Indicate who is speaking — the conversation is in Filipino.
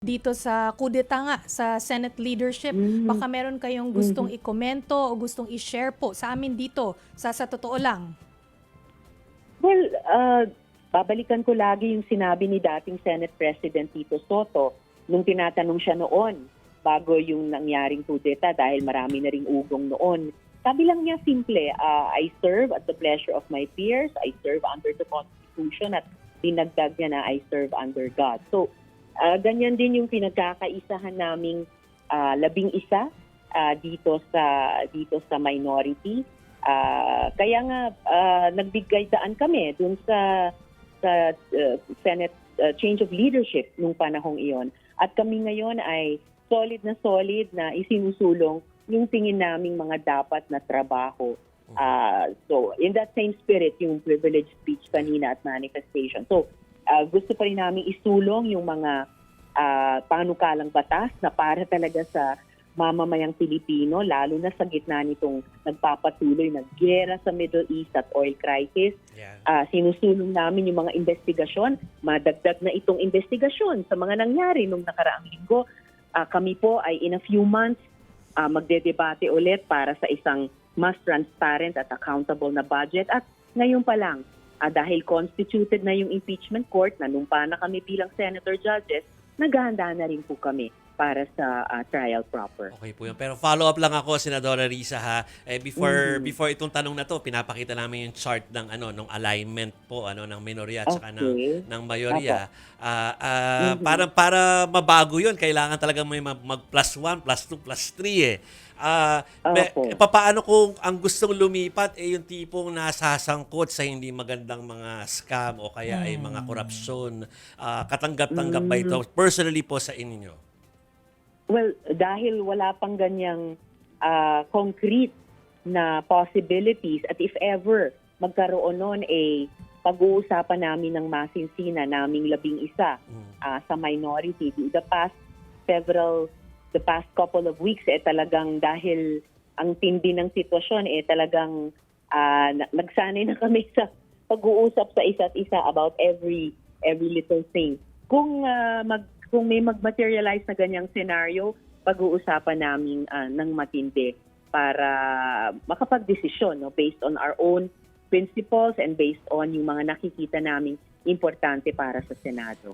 Speaker 1: dito sa kudeta nga sa Senate leadership. Baka meron kayong gustong ikomento o gustong i-share po sa amin dito sa totoo lang.
Speaker 2: Well, babalikan ko lagi yung sinabi ni dating Senate President Tito Soto nung tinatanong siya noon bago yung nangyaring kudeta dahil marami na ring ugong noon. Sabi lang niya simple, I serve at the pleasure of my peers, I serve under the Constitution at dinagdag niya na I serve under God. So, ganyan din yung pinagkakaisahan naming 11 dito sa minority. Kaya nga nagbigay daan kami dun sa Senate change of leadership nung panahong iyon. At kami ngayon ay solid na isinusulong yung tingin naming mga dapat na trabaho. So in that same spirit, yung privilege speech kanina at manifestation. So gusto pa rin namin isulong yung mga panukalang batas na para talaga sa mamamayang Pilipino, lalo na sa gitna nitong nagpapatuloy na giyera sa Middle East at oil crisis. Sinusulong namin yung mga investigasyon, madagdag na itong investigasyon sa mga nangyari nung nakaraang linggo. Kami po ay in a few months magdedebate ulit para sa isang mas transparent at accountable na budget. At ngayon pa lang, dahil constituted na yung impeachment court, nanumpa na kami bilang senator judges, naghahanda na rin po kami para sa trial proper.
Speaker 3: Okay po yun. Pero follow up lang ako, Senadora Risa, ha. Before itong tanong na to, pinapakita namin yung chart ng ng alignment po ng minorya at saka ng mayorya. Para mabago yun, kailangan talagang may mag plus 1, plus 2, plus 3 papaano kung ang gustong lumipat yung tipong nasasangkot sa hindi magandang mga scam o kaya ay mga korupsyon? Katanggap-tanggap ba ito personally po sa inyo?
Speaker 2: Well, dahil wala pang ganyang concrete na possibilities at if ever magkaroon noon pag-uusapan namin ng masinsina naming 11 sa minority. The past couple of weeks talagang dahil ang tindi ng sitwasyon talagang nagsanay na kami sa pag-uusap sa isa't isa about every little thing. Kung may mag-materialize na ganyang scenario, pag-uusapan namin ng matindi para makapag-desisyon based on our own principles and based on yung mga nakikita naming importante para sa Senado.